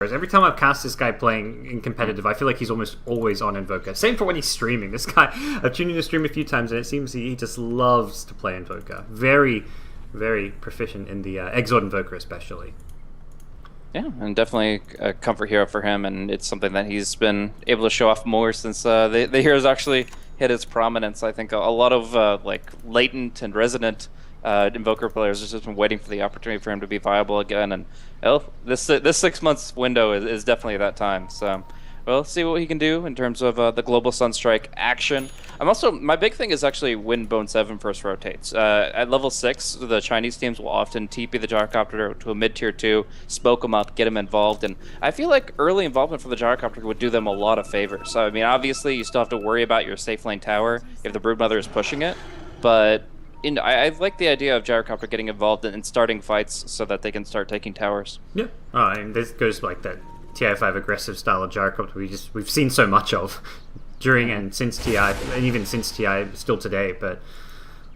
Every time I've cast this guy playing in competitive, I feel like he's almost always on Invoker. Same for when he's streaming. This guy, I've tuned in to stream a few times, and it seems he just loves to play Invoker. Very, very proficient in the Exort Invoker especially. Yeah, and definitely a comfort hero for him, and it's something that he's been able to show off more since the hero's actually hit its prominence. I think a lot of like latent and resident Invoker players have just been waiting for the opportunity for him to be viable again, and this 6 months window is definitely that time. So we'll see what he can do in terms of the global Sunstrike action. My big thing is actually when Bone 7 first rotates. At level 6, the Chinese teams will often TP the Gyrocopter to a mid-tier 2, smoke him up, get him involved, and I feel like early involvement from the Gyrocopter would do them a lot of favors. So, I mean, obviously, you still have to worry about your safe lane tower if the Broodmother is pushing it, but I like the idea of Gyrocopter getting involved in starting fights so that they can start taking towers. Yeah, and this goes like that TI5 aggressive style of Gyrocopter we've seen so much of during and since TI, and even since TI still today. But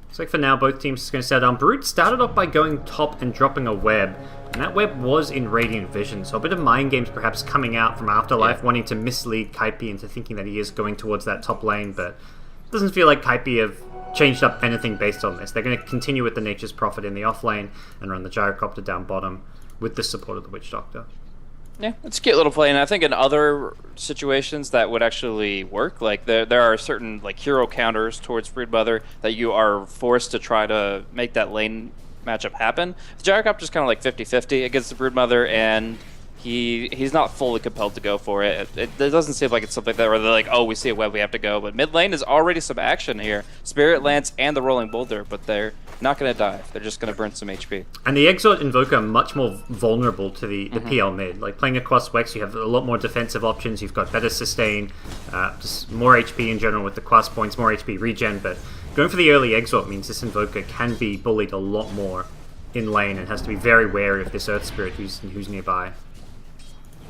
looks like for now both teams are going to set down. Brood started off by going top and dropping a web, and that web was in Radiant Vision, so a bit of mind games perhaps coming out from Afterlife, wanting to mislead Kaipi into thinking that he is going towards that top lane, but it doesn't feel like Kaipi have changed up anything based on this. They're going to continue with the Nature's Prophet in the off lane and run the Gyrocopter down bottom with the support of the Witch Doctor. Yeah, it's a cute little play, and I think in other situations that would actually work. Like there are certain like hero counters towards Broodmother that you are forced to try to make that lane matchup happen. The Gyrocopter's kind of like 50-50 against the Broodmother, and he's not fully compelled to go for it. It doesn't seem like it's something that where they're like, oh, we see a web, we have to go. But mid lane is already some action here. Spirit Lance and the Rolling Boulder, but they're not going to die. They're just going to burn some HP. And the Exort Invoker are much more vulnerable to the PL mid. Like playing across Wex, you have a lot more defensive options. You've got better sustain, just more HP in general with the quest points, more HP regen. But going for the early Exort means this Invoker can be bullied a lot more in lane and has to be very wary of this Earth Spirit who's nearby.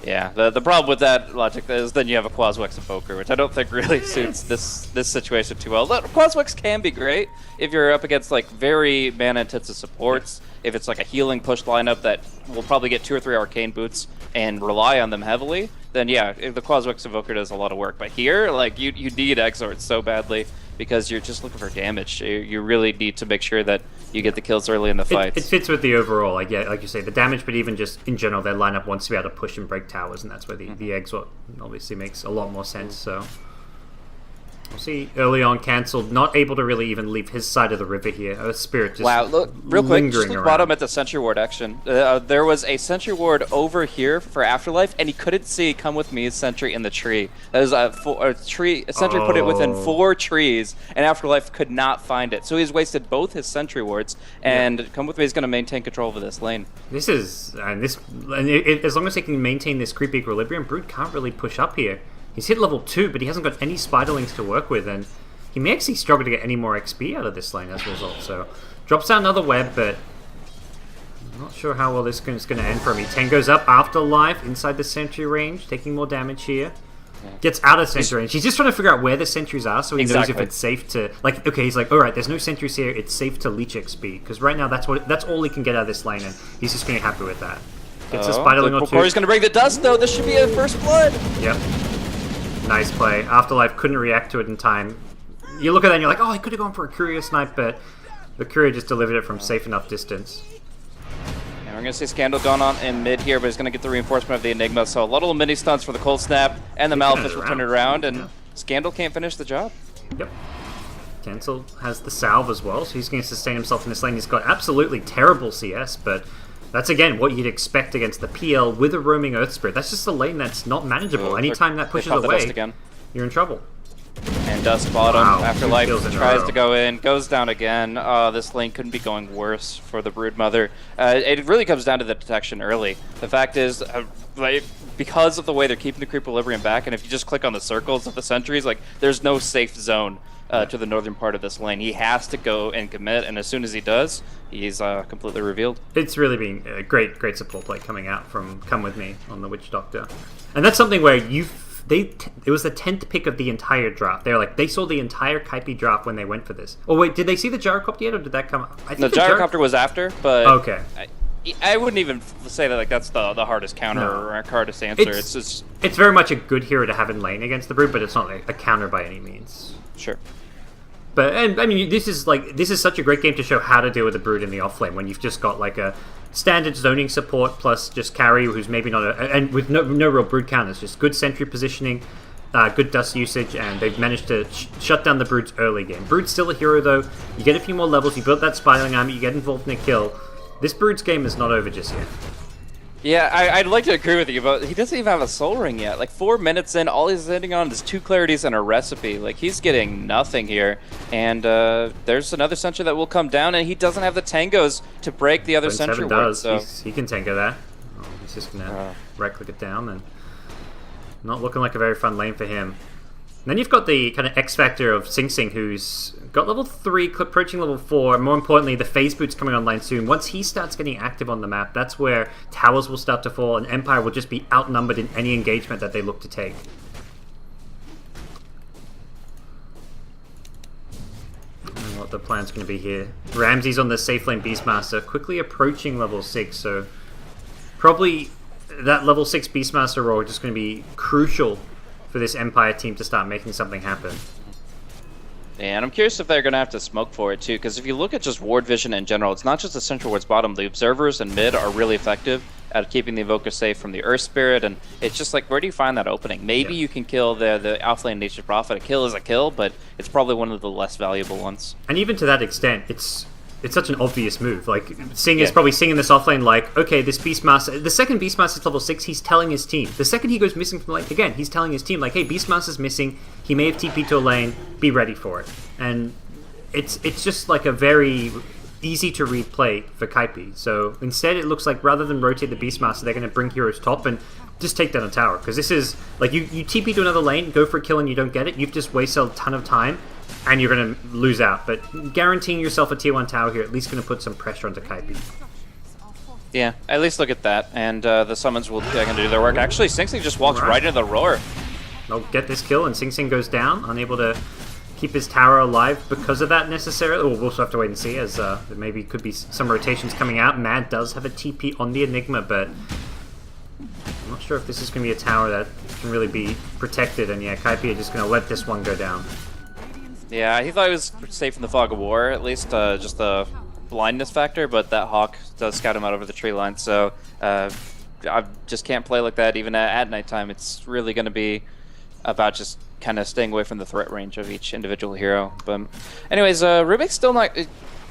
Yeah, the problem with that logic is then you have a Quaswex Invoker, which I don't think really suits this situation too well. Quaswex can be great if you're up against like very mana-intensive supports, if it's like a healing push lineup that will probably get 2 or 3 Arcane Boots and rely on them heavily, then yeah, if the Quaswex Invoker does a lot of work. But here, like, you need Exort so badly because you're just looking for damage. You really need to make sure that you get the kills early in the fight. It fits with the overall, like you say, the damage, but even just in general, their lineup wants to be able to push and break towers, and that's where the Exort obviously makes a lot more sense. So we'll see. Early on, cancelled, not able to really even leave his side of the river here. Earth Spirit just look real quick. Just look around. bottom at the Sentry Ward action. There was a Sentry Ward over here for Afterlife, and he couldn't see Come With Me's Sentry in the tree. That is a Sentry put it within 4 trees, and Afterlife could not find it. So he's wasted both his Sentry Wards, and Come With Me is going to maintain control over this lane. This is as long as they can maintain this creep equilibrium, Brood can't really push up here. He's hit level 2, but he hasn't got any Spiderlings to work with, and he may actually struggle to get any more XP out of this lane as a result. So, drops down another web, but I'm not sure how well this is going to end for him. He goes up Afterlife inside the sentry range, taking more damage here. Gets out of sentry range. He's just trying to figure out where the sentries are, so he knows if it's safe to... Like, okay, he's like, alright, there's no sentries here, it's safe to leech XP, because right now that's all he can get out of this lane, and he's just going to be happy with that. Gets a Spiderling or 2. Corey's going to bring the dust, though. This should be a first blood. Yep. Nice play. Afterlife couldn't react to it in time. You look at that and you're like, oh, he could have gone for a Courier Snipe, but the Courier just delivered it from safe enough distance. And we're going to see Scandal going on in mid here, but he's going to get the reinforcement of the Enigma, so a little mini stunts for the Cold Snap, and the Malefice will turn it around, and Scandal can't finish the job. Yep. Cancel has the Salve as well, so he's going to sustain himself in this lane. He's got absolutely terrible CS, but that's, again, what you'd expect against the PL with a roaming Earth Spirit. That's just a lane that's not manageable. Anytime that pushes away, you're in trouble. And Dust bottom. Afterlife tries to go in, goes down again. This lane couldn't be going worse for the Broodmother. It really comes down to the detection early. The fact is, because of the way they're keeping the creep equilibrium back, and if you just click on the circles of the sentries, like, there's no safe zone to the northern part of this lane. He has to go and commit, and as soon as he does, he's completely revealed. It's really been a great support play coming out from Come With Me on the Witch Doctor. And that's something where it was the 10th pick of the entire draft. They saw the entire Kaipi draft when they went for this. Oh wait, did they see the Gyrocopter yet, or did that come? The Gyrocopter was after, but okay. I wouldn't even say that like that's the hardest counter No. or hardest answer. It's just It's very much a good hero to have in lane against the Brood, but it's not like a counter by any means. sure. But and I mean, this is such a great game to show how to deal with the Brood in the off lane when you've just got like a standard zoning support plus just carry who's maybe not and with no real Brood counters, just good sentry positioning, good dust usage, and they've managed to shut down the Brood's early game. Brood's still a hero though. You get a few more levels, you build that spiraling army, you get involved in a kill. This Brood's game is not over just yet. Yeah, I'd like to agree with you, but he doesn't even have a soul ring yet. Like 4 minutes in, all he's hitting on is 2 clarities and a recipe. Like he's getting nothing here. And there's another sentry that will come down, and he doesn't have the tangos to break the other sentry ward. So he can tango that. Oh, he's just gonna right click it down, and not looking like a very fun lane for him. And then you've got the kind of X factor of Sing Sing, who's got level 3, approaching level 4. More importantly, the phase boot's coming online soon. Once he starts getting active on the map, that's where towers will start to fall, and Empire will just be outnumbered in any engagement that they look to take. I don't know what the plan's going to be here. Ramsey's on the safe lane Beastmaster, quickly approaching level 6, so probably that level 6 Beastmaster role is just going to be crucial for this Empire team to start making something happen. and I'm curious if they're going to have to smoke for it too, because if you look at just ward vision in general, it's not just the central wards bottom. The observers and mid are really effective at keeping the Evoker safe from the Earth Spirit, and it's just like, where do you find that opening? Maybe you can kill the offlane Nature's Prophet. A kill is a kill, but it's probably one of the less valuable ones. And even to that extent, it's such an obvious move. Like, Sing is probably singing this offlane like, okay, this Beastmaster... The second Beastmaster's level 6, he's telling his team. The second he goes missing from the lane, again, he's telling his team, like, hey, Beastmaster's missing, he may have TP'd to a lane, be ready for it. And it's just like a very easy-to-read play for Kaipi. So instead, it looks like rather than rotate the Beastmaster, they're going to bring heroes top and just take down a tower. Because this is, like, you TP to another lane, go for a kill and you don't get it, you've just wasted a ton of time, and you're going to lose out. But guaranteeing yourself a tier 1 tower here at least going to put some pressure onto Kaipi. Yeah, at least look at that. And the summons will going to do their work. Actually, Sing Sing just walks right into the roar. They'll get this kill, and Sing Sing goes down, unable to keep his tower alive because of that necessarily. We'll also have to wait and see, as there maybe could be some rotations coming out. Mad does have a TP on the Enigma, but I'm not sure if this is going to be a tower that can really be protected. And yeah, Kaipi are just going to let this one go down. Yeah, he thought he was safe in the fog of war, at least just the blindness factor, but that Hawk does scout him out over the tree line, so I just can't play like that even at nighttime. It's really going to be about just kind of staying away from the threat range of each individual hero. But anyways, Rubik's still not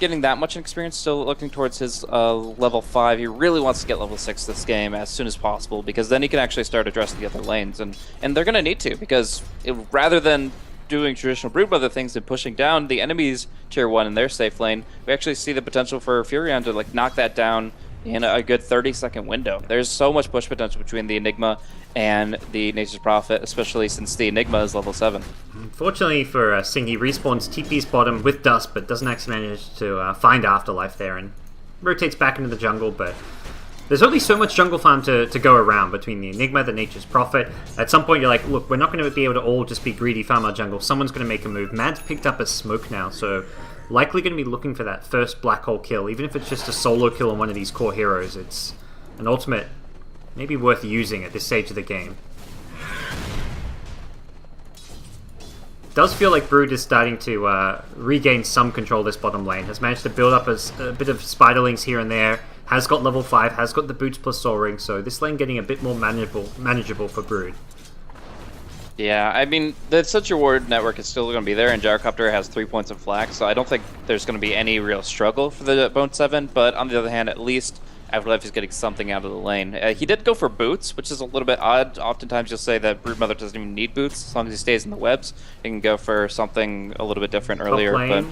getting that much experience, still looking towards his level 5. He really wants to get level 6 this game as soon as possible, because then he can actually start addressing the other lanes, and they're going to need to, because rather than doing traditional Broodmother things and pushing down the enemy's tier 1 in their safe lane, we actually see the potential for Furion to like knock that down in a good 30-second window. There's so much push potential between the Enigma and the Nature's Prophet, especially since the Enigma is level 7. Unfortunately for Sing, he respawns TP's bottom with Dust, but doesn't actually manage to find Afterlife there, and rotates back into the jungle. But there's only so much jungle farm to go around between the Enigma, the Nature's Prophet. At some point, you're like, look, we're not going to be able to all just be greedy farm our jungle. Someone's going to make a move. Mad's picked up a smoke now, so likely going to be looking for that first black hole kill. Even if it's just a solo kill on one of these core heroes, it's an ultimate maybe worth using at this stage of the game. Does feel like Brood is starting to regain some control of this bottom lane. Has managed to build up a bit of spiderlings here and there. Has got level 5, has got the boots plus soul ring, so this lane getting a bit more manageable for Brood. Yeah, I mean, the Such Reward network is still going to be there, and Gyrocopter has 3 points of flak, so I don't think there's going to be any real struggle for the Bone 7, but on the other hand, at least Afterlife is getting something out of the lane. He did go for boots, which is a little bit odd. Oftentimes you'll say that Broodmother doesn't even need boots, as long as he stays in the webs. He can go for something a little bit different earlier. But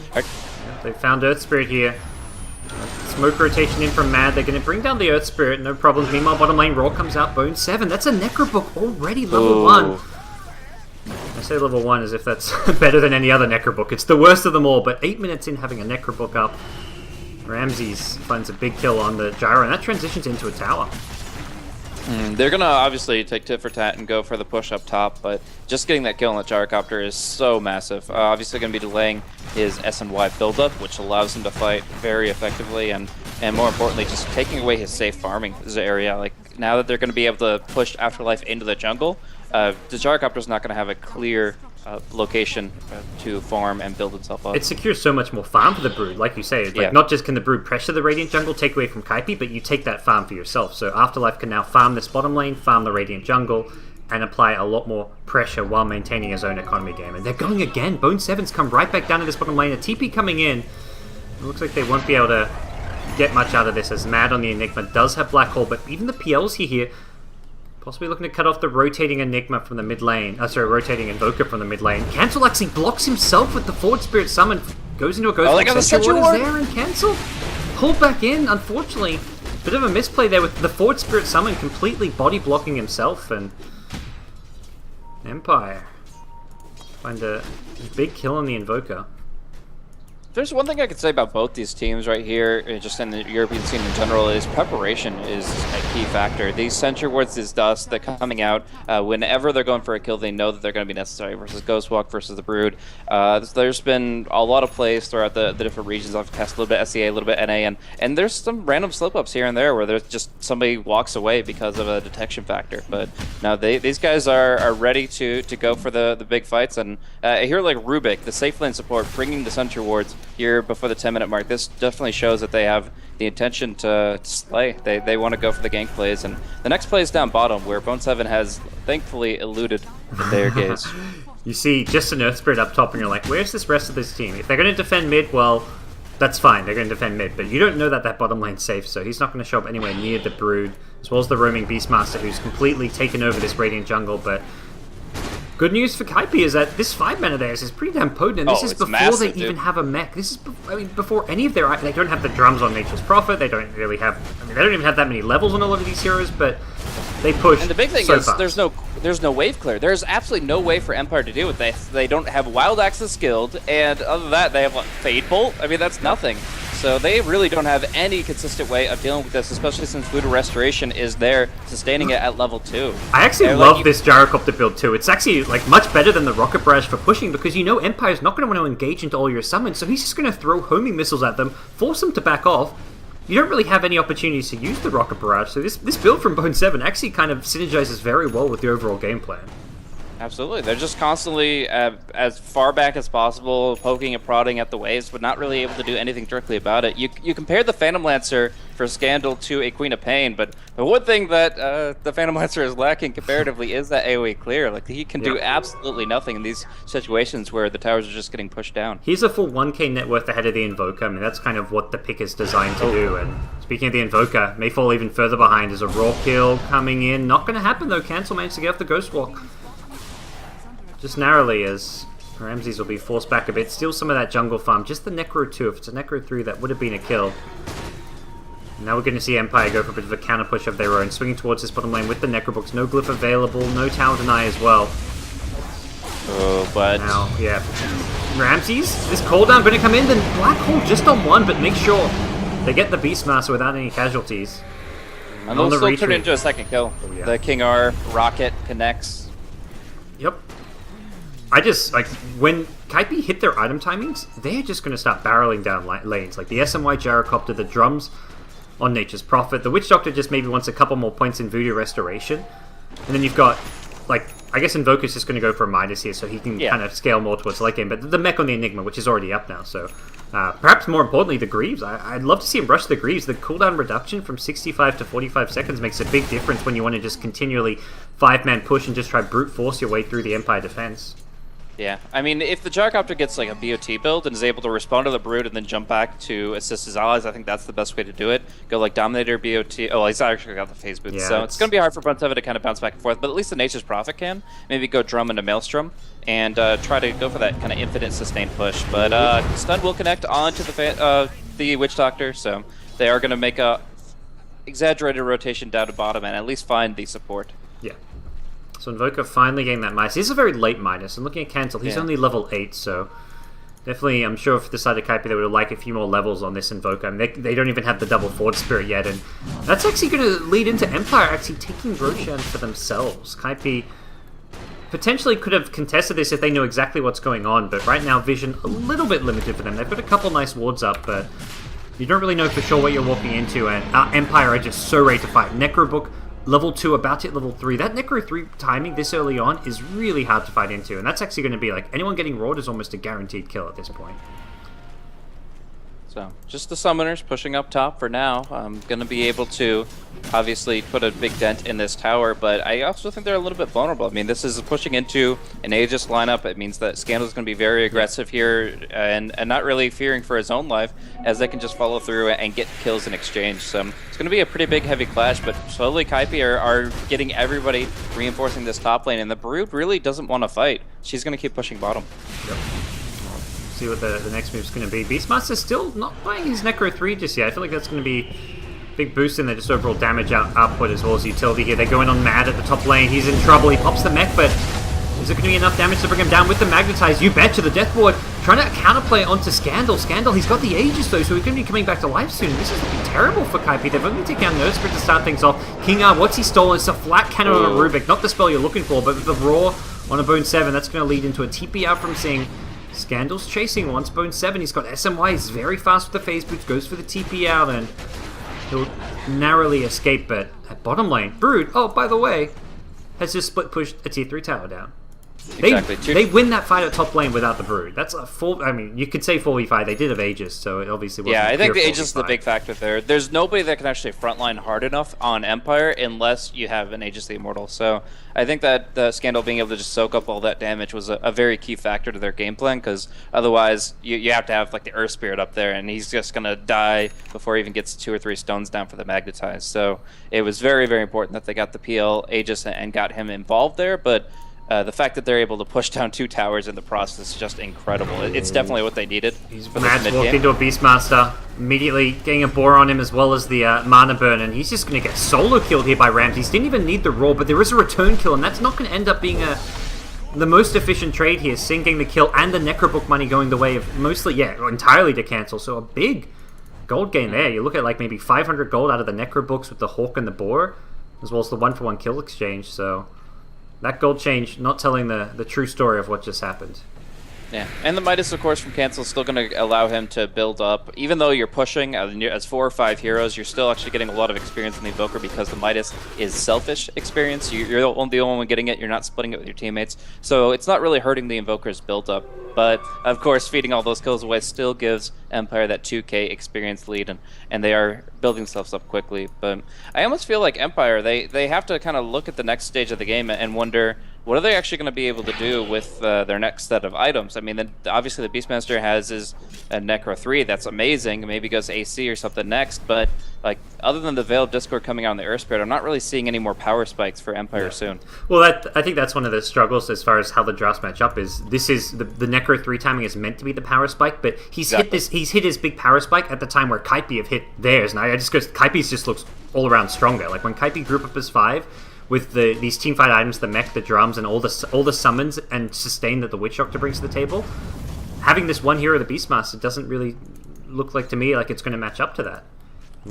they found Earth Spirit here. Smoke rotation in from Mad. They're going to bring down the Earth Spirit, no problems. Meanwhile, bottom lane, Raw comes out, Bone 7. That's a Necrobook already, level 1. I say level 1 as if that's better than any other Necrobook. It's the worst of them all, but 8 minutes in having a Necrobook up, Ramses finds a big kill on the Gyro, and that transitions into a tower. They're going to obviously take tit for tat and go for the push up top, but just getting that kill on the Gyrocopter is so massive. Obviously going to be delaying his SNY buildup, which allows him to fight very effectively, and and more importantly, just taking away his safe farming area. Like, now that they're going to be able to push Afterlife into the jungle, the Gyrocopter's not going to have a clear location to farm and build himself up. It secures so much more farm for the Brood, like you say. Like, not just can the Brood pressure the Radiant jungle, take away from Kaipi, but you take that farm for yourself. So Afterlife can now farm this bottom lane, farm the Radiant jungle, and apply a lot more pressure while maintaining his own economy game. And they're going again. Bone 7's come right back down to this bottom lane. A TP coming in. It looks like they won't be able to get much out of this, as Mad on the Enigma does have Black Hole, but even the PLs here possibly looking to cut off the rotating Enigma from the mid lane. Rotating Invoker from the mid lane. Cancel actually blocks himself with the Forward Spirit Summon. Goes into a Ghost Walk. Sentry Ward is there, and Cancel pulled back in. Unfortunately, bit of a misplay there with the Forward Spirit Summon completely body blocking himself, and Empire find a big kill on the Invoker. There's one thing I could say about both these teams right here, just in the European scene in general, is preparation is a key factor. These Sentry Wards, these Dust, they're coming out whenever they're going for a kill, they know that they're going to be necessary, versus Ghostwalk versus the Brood. There's been a lot of plays throughout the different regions. I've cast a little bit SEA, a little bit NA, and there's some random slip-ups here and there where there's just somebody walks away because of a detection factor. But now these guys are ready to go for the big fights, and here like Rubik, the safe lane support, bringing the Sentry Wards here before the 10-minute mark. This definitely shows that they have the intention to slay. They want to go for the gank plays, and the next play is down bottom, where Bone 7 has thankfully eluded their gaze. You see just an Earth Spirit up top, and you're like, where's this rest of this team? If they're going to defend mid, well, that's fine. They're going to defend mid, but you don't know that bottom lane's safe, so he's not going to show up anywhere near the Brood, as well as the roaming Beastmaster, who's completely taken over this Radiant jungle. But good news for Kaipi is that this 5-man of theirs is pretty damn potent, and this is before massive, they even have a mech. This is, before any of their... They don't have the drums on Nature's Prophet, they don't really have... they don't even have that many levels on a lot of these heroes, but they push. And the big thing so is fast. there's no wave clear. There's absolutely no way for Empire to deal with this. They don't have Wild Axis skilled, and other than that, they have Fade Bolt. I mean, that's nothing. So they really don't have any consistent way of dealing with this, especially since Voodoo Restoration is there, sustaining it at level 2. I actually love this Gyrocopter build too. It's actually much better than the Rocket Barrage for pushing, because you know Empire's not going to want to engage into all your summons, so he's just going to throw homing missiles at them, force them to back off. You don't really have any opportunities to use the Rocket Barrage, so this build from Bone 7 actually kind of synergizes very well with the overall game plan. Absolutely. They're just constantly, as far back as possible, poking and prodding at the waves, but not really able to do anything directly about it. You compare the Phantom Lancer for Scandal to a Queen of Pain, but the one thing that the Phantom Lancer is lacking comparatively is that AoE clear. Like, he can do absolutely nothing in these situations where the towers are just getting pushed down. He's a full 1k net worth ahead of the Invoker. I mean, that's kind of what the pick is designed to do. And speaking of the Invoker, may fall even further behind. There's a raw kill coming in. Not going to happen, though. Cancel managed to get off the Ghost Walk. Just narrowly, as Ramses will be forced back a bit. Steal some of that jungle farm. Just the Necro 2. If it's a Necro 3, that would have been a kill. Now we're going to see Empire go for a bit of a counter push of their own, swinging towards this bottom lane with the Necrobooks. No Glyph available, no Tower Deny as well. Oh, but... Now, yeah. Ramses, this cooldown going to come in, then Black Hole just on one, but make sure they get the Beastmaster without any casualties. And they'll still turn into a second kill. Oh, yeah. The King R rocket connects. Yep. I just, when Kaipi hit their item timings, they're just going to start barreling down lanes. Like the SMY Gyrocopter, the drums on Nature's Prophet. The Witch Doctor just maybe wants a couple more points in Voodoo Restoration. And then you've got, I guess Invoker's just going to go for a Midas here so he can kind of scale more towards the late game. But the mech on the Enigma, which is already up now, so... perhaps more importantly, the Greaves. I'd love to see him rush the Greaves. The cooldown reduction from 65 to 45 seconds makes a big difference when you want to just continually 5-man push and just try brute force your way through the Empire defense. Yeah, I mean, if the Gyrocopter gets a BOT build and is able to respond to the Brood and then jump back to assist his allies, I think that's the best way to do it. Go Dominator, BOT. Oh, he's actually got the phase boost, so it's going to be hard for Bone 7 to kind of bounce back and forth, but at least the Nature's Prophet can. Maybe go Drum into Maelstrom and try to go for that kind of infinite sustained push. But Stun will connect onto the Witch Doctor, so they are going to make a exaggerated rotation down to bottom and at least find the support. Yeah. So Invoker finally getting that Midas. He's a very late Midas. And looking at Cancel, he's only level 8, so definitely, I'm sure for the side of Kaipi, they would have liked a few more levels on this Invoker. I mean, they don't even have the double Forward Spirit yet, and that's actually going to lead into Empire actually taking Roshan for themselves. Kaipi potentially could have contested this if they knew exactly what's going on, but right now Vision a little bit limited for them. They've got a couple nice wards up, but You don't really know for sure what you're walking into, and Empire are just so ready to fight. Necrobook, level 2, about to hit level 3. That Necro 3 timing this early on is really hard to fight into, and that's actually going to be like, anyone getting roared is almost a guaranteed kill at this point. So, just the summoners pushing up top for now. I'm going to be able to obviously put a big dent in this tower, but I also think they're a little bit vulnerable. I mean, this is pushing into an Aegis lineup. It means that Scandal's going to be very aggressive here and not really fearing for his own life, as they can just follow through and get kills in exchange. So it's going to be a pretty big heavy clash, but slowly Kaipi are getting everybody reinforcing this top lane, and the Brood really doesn't want to fight. She's going to keep pushing bottom. Yep. See what the next move is going to be. Beastmaster's still not playing his Necro 3 just yet. I feel like that's going to be a big boost in their just overall damage output as well as utility here. They're going on Mad at the top lane. He's in trouble. He pops the mech, but is it going to be enough damage to bring him down with the Magnetize? You betcha. The Death Ward trying to counterplay onto Scandal. Scandal, he's got the Aegis though, so he's going to be coming back to life soon. This is looking terrible for Kaipi. They've only taken out Nursecript to start things off. King R, what's he stolen? It's a flat cannon on a Rubik. Not the spell you're looking for, but with the Roar on a Bone 7, that's going to lead into a TP out from Sing. Scandal's chasing once Bone 7. He's got SMY. He's very fast with the phase boots. Goes for the TP out and he'll narrowly escape. But at bottom lane, Brood, oh, by the way, has just split pushed a tier 3 tower down. Exactly. They win that fight at top lane without the Brood. That's a full. I mean, you could say 4v5. They did have Aegis, so it obviously wasn't. Yeah, I think the Aegis 4v5. is the big factor there. There's nobody that can actually frontline hard enough on Empire unless you have an Aegis the Immortal. So I think that the Scandal being able to just soak up all that damage was a very key factor to their game plan, because otherwise you have to have like the Earth Spirit up there, and he's just gonna die before he even gets 2 or 3 stones down for the Magnetize. So it was very, very important that they got the PL Aegis and got him involved there, but the fact that they're able to push down 2 towers in the process is just incredible. It's definitely what they needed. He's mad to walk into a Beastmaster, immediately getting a Boar on him as well as the Mana Burn, and he's just going to get solo killed here by Ramses. He didn't even need the Roar, but there is a return kill, and that's not going to end up being the most efficient trade here, sinking the kill and the Necrobook money going the way of mostly, entirely to cancel. So a big gold gain there. You look at like maybe 500 gold out of the Necrobooks with the Hawk and the Boar, as well as the 1-for-1 kill exchange, so that gold change not telling the true story of what just happened. Yeah, and the Midas, of course, from Cancel is still going to allow him to build up. Even though you're pushing as 4 or 5 heroes, you're still actually getting a lot of experience in the Invoker, because the Midas is selfish experience. You're the only one getting it. You're not splitting it with your teammates. So it's not really hurting the Invoker's build up. But, of course, feeding all those kills away still gives Empire that 2k experience lead, and they are building themselves up quickly. But I almost feel like Empire, they have to kind of look at the next stage of the game and wonder, what are they actually going to be able to do with their next set of items? I mean, obviously the Beastmaster has his Necro 3. That's amazing. Maybe goes AC or something next. But like, other than the Veil of Discord coming out in the Earth Spirit, I'm not really seeing any more power spikes for Empire soon. Well, I think that's one of the struggles as far as how the drafts match up. Is this is the Necro 3 timing is meant to be the power spike, but he's hit his big power spike at the time where Kaipi have hit theirs. And I just goes Kaipi's just looks all around stronger. Like when Kaipi group up as 5. With these teamfight items, the mech, the drums, and all the summons and sustain that the Witch Doctor brings to the table, having this one hero, the Beastmaster, doesn't really look like to me like it's going to match up to that.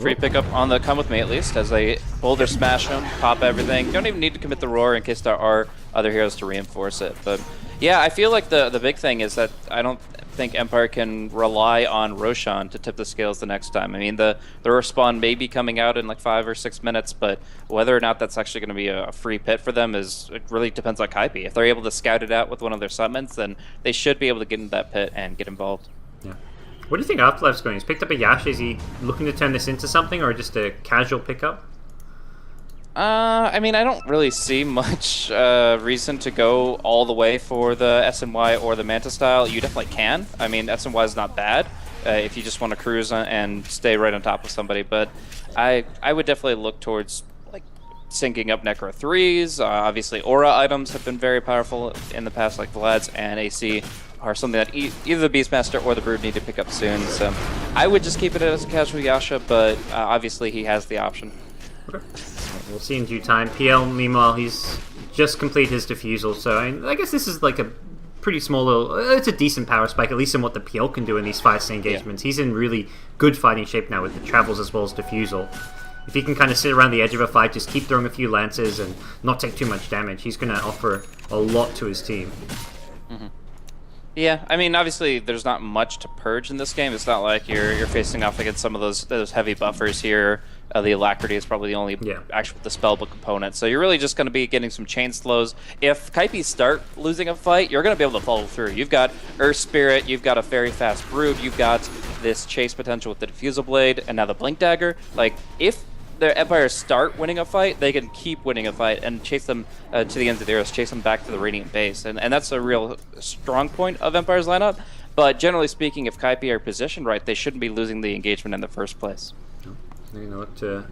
Free pickup on the Come With Me, at least, as they boulder smash him, pop everything. Don't even need to commit the Roar in case there are other heroes to reinforce it. But yeah, I feel like the big thing is that I don't think Empire can rely on Roshan to tip the scales the next time. I mean, the respawn may be coming out in like 5 or 6 minutes, but whether or not that's actually going to be a free pit for them it really depends on Kaipi. If they're able to scout it out with one of their summons, then they should be able to get into that pit and get involved. Yeah. What do you think Afterlife's going? He's picked up a Yash. Is he looking to turn this into something, or just a casual pickup? I mean, I don't really see much reason to go all the way for the SNY or the Manta style. You definitely can. I mean, SNY is not bad if you just want to cruise and stay right on top of somebody. But I would definitely look towards like syncing up Necro 3s. Obviously, Aura items have been very powerful in the past, like Vlad's and AC are something that either the Beastmaster or the Brood need to pick up soon. So I would just keep it as a casual Yasha, but obviously he has the option. Okay. We'll see in due time. PL, meanwhile, he's just completed his defusal, so I guess this is like a pretty small little... It's a decent power spike, at least in what the PL can do in these 5-star engagements. Yeah. He's in really good fighting shape now with the travels as well as defusal. If he can kind of sit around the edge of a fight, just keep throwing a few lances and not take too much damage, he's going to offer a lot to his team. Mm-hmm. Yeah, I mean, obviously, there's not much to purge in this game. It's not like you're facing off against some of those heavy buffers here. The Alacrity is probably the only actual dispellable component. So you're really just going to be getting some chain slows. If Kaipi start losing a fight, you're going to be able to follow through. You've got Earth Spirit, you've got a very fast Brood, you've got this chase potential with the Diffusal Blade, and now the Blink Dagger. Like, if the Empires start winning a fight, they can keep winning a fight and chase them to the ends of the earth, chase them back to the Radiant base. And that's a real strong point of Empire's lineup. But generally speaking, if Kaipi are positioned right, they shouldn't be losing the engagement in the first place. They're going to look to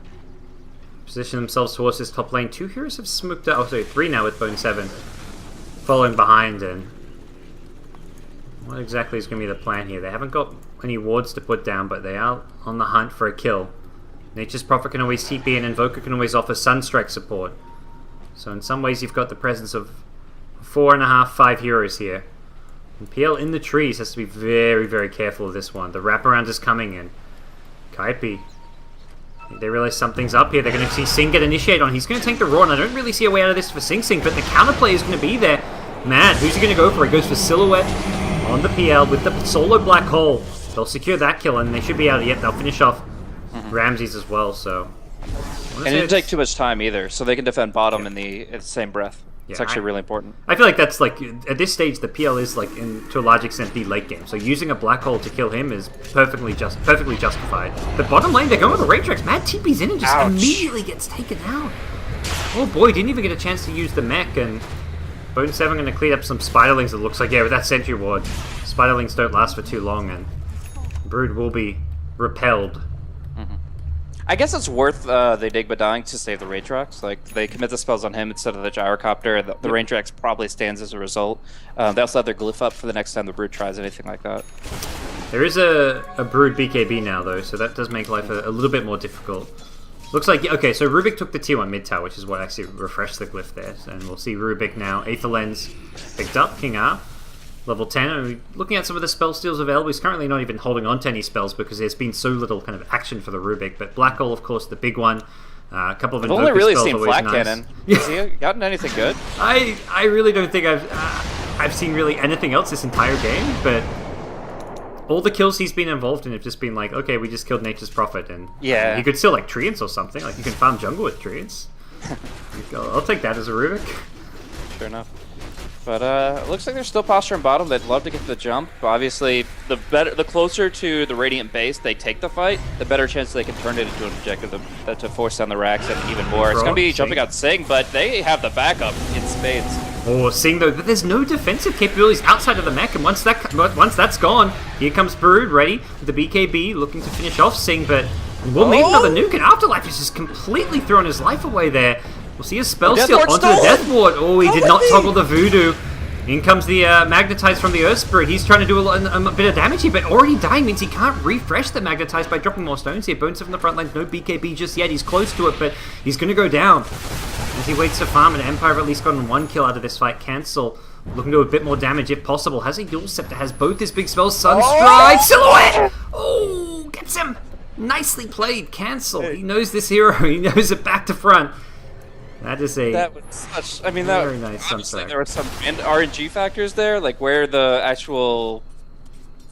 position themselves towards this top lane. 2 heroes have smoked out. Oh, sorry, 3 now with Bone 7 following behind. And what exactly is going to be the plan here? They haven't got any wards to put down, but they are on the hunt for a kill. Nature's Prophet can always TP, and Invoker can always offer Sunstrike support. So in some ways you've got the presence of 4.5, 5 heroes here. And PL in the trees has to be very, very careful of this one. The wraparound is coming in. Kaipi. They realize something's up here. They're going to see Sing get initiated on. He's going to tank the Raw, and I don't really see a way out of this for Sing, but the counterplay is going to be there. Man, who's he going to go for? He goes for Silhouette on the PL with the solo Black Hole. They'll secure that kill, and they should be out of it. They'll finish off Ramses as well, so... And it didn't take too much time either, so they can defend bottom in the same breath. It's actually really important. I feel like that's like, at this stage, the PL is like, to a large extent, the late game. So using a Black Hole to kill him is perfectly justified. But bottom lane, they're going with the Raytrax. Mad TP's in and just immediately gets taken out. Oh boy, didn't even get a chance to use the mech, and Bone 7 going to clean up some Spiderlings, it looks like. Yeah, with that Sentry Ward, Spiderlings don't last for too long, and Brood will be repelled. I guess it's worth they dig but dying to save the Raytrax. Like, they commit the spells on him instead of the Gyrocopter. The Raytrax probably stands as a result. They also have their Glyph up for the next time the Brood tries anything like that. There is a Brood BKB now, though, so that does make life a little bit more difficult. Looks like, okay, so Rubik took the tier 1 mid tower, which is what actually refreshed the Glyph there. And we'll see Rubik now. Aether Lens picked up, King R. Level 10, and looking at some of the spell steals available, he's currently not even holding on to any spells because there's been so little kind of action for the Rubik. But Black Hole, of course, the big one. A couple of I've only really spells, seen Flat nice. Cannon. Has he gotten anything good? I really don't think I've seen really anything else this entire game, but all the kills he's been involved in have just been like, okay, we just killed Nature's Prophet, and yeah, you could still like Treants or something. Like you can farm jungle with Treants. I'll take that as a Rubik. Sure enough. But it looks like they're still posturing bottom. They'd love to get the jump. Obviously, the closer to the Radiant base they take the fight, the better chance they can turn it into an objective to force down the racks and even more. It's going to be jumping out Sing, but they have the backup in spades. Oh, Sing though, there's no defensive capabilities outside of the mech, and once that's gone, here comes Brood ready with the BKB, looking to finish off Sing, but we'll need another nuke, and Afterlife is just completely throwing his life away there. We'll see a spell steal onto the Death Ward. Oh, he did not toggle the Voodoo. In comes the Magnetize from the Earth Spirit. He's trying to do a bit of damage here, but already dying means he can't refresh the Magnetize by dropping more stones here. Bones from the front line, no BKB just yet. He's close to it, but he's going to go down. As he waits to farm, and Empire have at least gotten 1 kill out of this fight. Cancel, looking to do a bit more damage if possible. Has a Dual Scepter, has both his big spells. Sunstrike, Silhouette! Oh, gets him! Nicely played, Cancel. He knows this hero, he knows it back to front. That is that was such. I mean, very nice. Obviously, there were some RNG factors there, like where the actual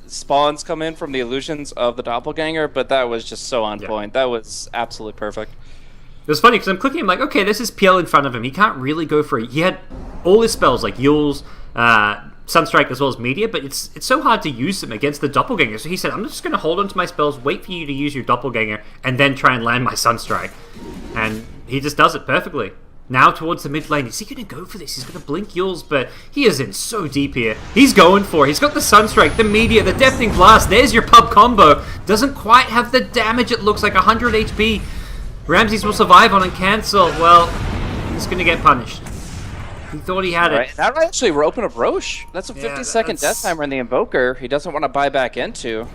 spawns come in from the illusions of the doppelganger. But that was just so on point. That was absolutely perfect. It was funny because I'm clicking. I'm like, okay, this is PL in front of him. He can't really go for it. He had all his spells like Yule's, Sunstrike, as well as Meteor, but it's so hard to use them against the doppelganger. So he said, I'm just going to hold on to my spells, wait for you to use your doppelganger, and then try and land my Sunstrike. And he just does it perfectly. Now towards the mid lane. Is he going to go for this? He's going to blink Yules, but he is in so deep here. He's going for it. He's got the Sunstrike, the Meteor, the Deafening Blast. There's your pub combo. Doesn't quite have the damage. It looks like 100 HP. Ramses will survive on and cancel. Well, he's going to get punished. He thought he had it. That might actually open up Roche. That's a 50-second death timer in the Invoker. He doesn't want to buy back into.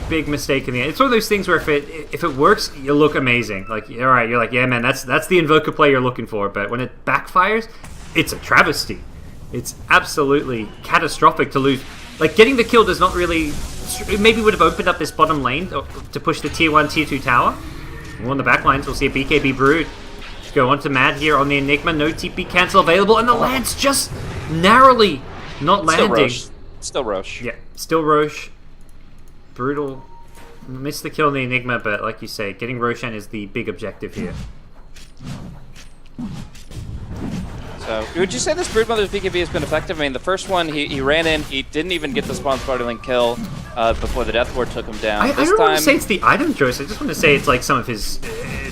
Big mistake in the end. It's one of those things where if it works, you look amazing. Like, all right, you're like, yeah, man, that's the Invoker play you're looking for. But when it backfires, it's a travesty. It's absolutely catastrophic to lose. Like, getting the kill does not really... It maybe would have opened up this bottom lane to push the tier 1, tier 2 tower. We're on the back lines. We'll see a BKB Brood. Go on to Mad here on the Enigma. No TP cancel available, and the Lance just narrowly not landing. Still Roche. Yeah, still Roche. Brutal. Missed the kill on the Enigma, but like you say, getting Roshan is the big objective here. So, would you say this Broodmother's BKB has been effective? I mean, the first one, he ran in, he didn't even get the spawn startling kill before the Death Ward took him down. I don't want to say it's the item choice, I just want to say it's like some of his...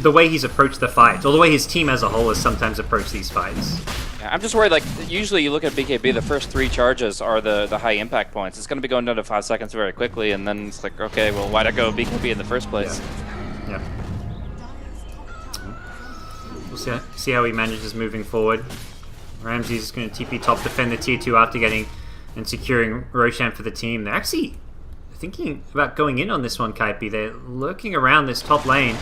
the way he's approached the fights, or the way his team as a whole has sometimes approached these fights. Yeah, I'm just worried, like, usually you look at BKB, the first 3 charges are the high impact points. It's going to be going down to 5 seconds very quickly, and then it's like, okay, well, why'd I go BKB in the first place? Yeah. We'll see how he manages moving forward. Ramsey's just going to TP top, defend the tier 2 after getting and securing Roshan for the team. They're actually thinking about going in on this one, Kaipi. They're lurking around this top lane.